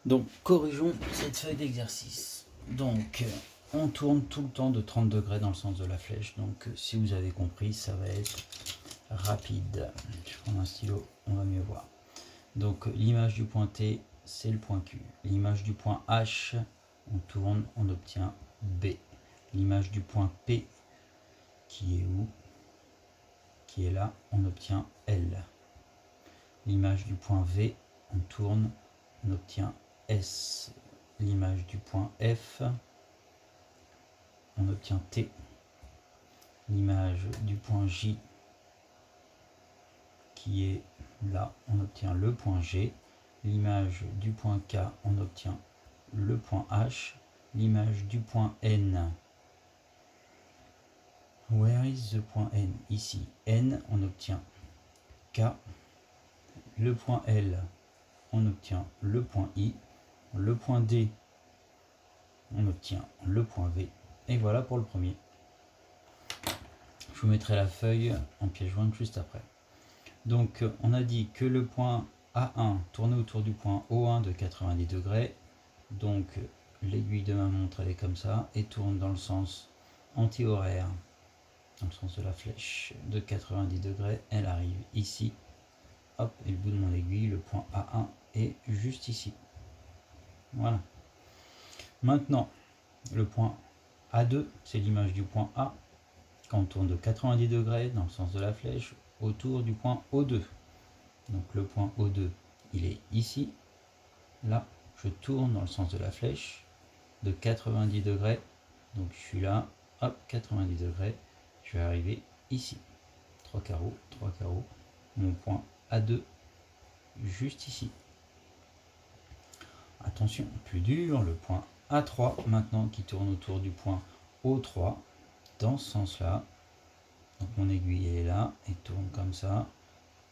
Donc corrigeons cette feuille d'exercice. Donc on tourne tout le temps de 30 degrés dans le sens de la flèche. Donc si vous avez compris, ça va être rapide. Je prends un stylo, on va mieux voir. Donc l'image du point T, c'est le point Q. L'image du point H, on tourne, on obtient B. L'image du point P, qui est où? Qui est là, on obtient L. L'image du point V, on tourne, on obtient S. L'image du point F, on obtient T. L'image du point J, qui est là, on obtient le point G. L'image du point K, on obtient le point H. L'image du point N, where is the point N? Ici, N, on obtient K. Le point L, on obtient le point I. Le point D, on obtient le point V. Et voilà pour le premier. Je vous mettrai la feuille en pièce jointe juste après. Donc on a dit que le point A1 tournait autour du point O1 de 90 degrés. Donc l'aiguille de ma montre elle est comme ça et tourne dans le sens anti-horaire, dans le sens de la flèche de 90 degrés. Elle arrive ici. Hop, et le bout de mon aiguille, le point A1 est juste ici. Voilà. Maintenant, le point A2, c'est l'image du point A. Quand on tourne de 90 degrés dans le sens de la flèche autour du point O2. Donc le point O2, il est ici. Là, je tourne dans le sens de la flèche de 90 degrés. Donc je suis là, hop, 90 degrés. Je vais arriver ici. 3 carreaux, mon point A2, juste ici. Attention, plus dur, le point A3 maintenant qui tourne autour du point O3 dans ce sens-là. Donc mon aiguille est là et tourne comme ça.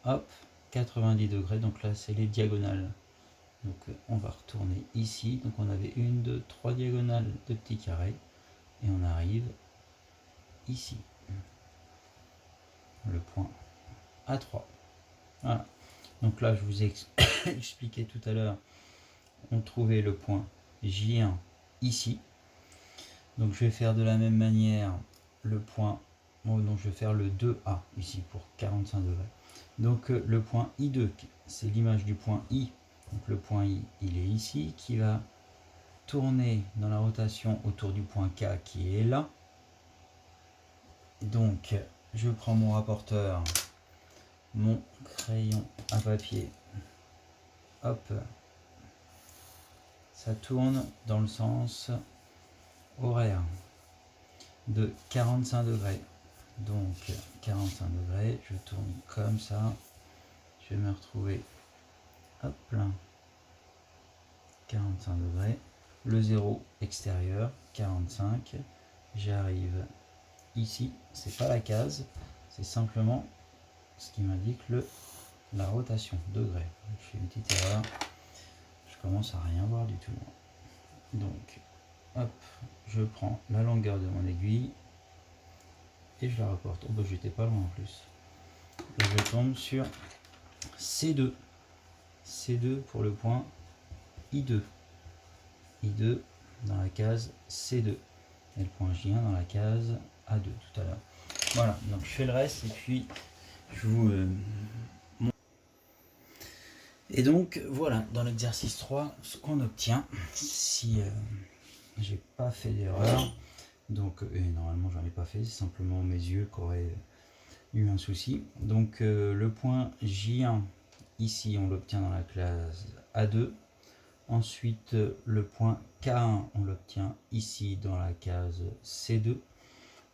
Hop, 90 degrés. Donc là, c'est les diagonales. Donc on va retourner ici. Donc on avait 1, 2, 3 diagonales de petits carrés. Et on arrive ici. Le point A3. Voilà. Donc là, je vous ai expliqué tout à l'heure. On trouvait le point J1 ici. Donc je vais faire de la même manière le point, donc je vais faire le 2A ici pour 45 degrés. Donc le point I2, c'est l'image du point I. Donc le point I, il est ici, qui va tourner dans la rotation autour du point K qui est là. Donc je prends mon rapporteur, mon crayon à papier. Hop, ça tourne dans le sens horaire de 45 degrés. Donc 45 degrés, je tourne comme ça. Je vais me retrouver, hop là, 45 degrés. Le 0 extérieur, 45. J'arrive ici, c'est pas la case, c'est simplement ce qui m'indique la rotation, degré. Je fais une petite erreur, je commence à rien voir du tout. Donc, hop, je prends la longueur de mon aiguille et je la reporte. Oh bah j'étais pas loin en plus. Et je tombe sur C2. C2 pour le point I2. I2 dans la case C2. Et le point J1 dans la case A2 tout à l'heure. Voilà, donc je fais le reste et puis je vous... Et donc voilà, dans l'exercice 3, ce qu'on obtient, si j'ai pas fait d'erreur, donc normalement j'en ai pas fait, c'est simplement mes yeux qui auraient eu un souci. Donc le point J1, ici on l'obtient dans la classe A2. Ensuite le point K1, on l'obtient ici dans la case C2.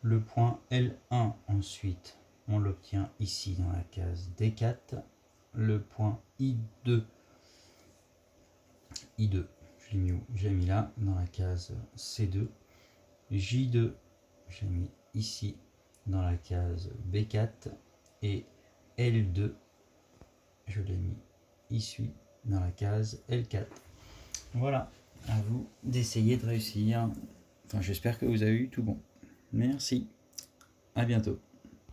Le point L1, ensuite, on l'obtient ici dans la case D4. Le point I2, je l'ai mis où? J'ai mis là, dans la case C2. J2, j'ai mis ici, dans la case B4. Et L2, je l'ai mis ici, dans la case L4. Voilà, à vous d'essayer de réussir. Enfin, j'espère que vous avez eu tout bon. Merci, à bientôt.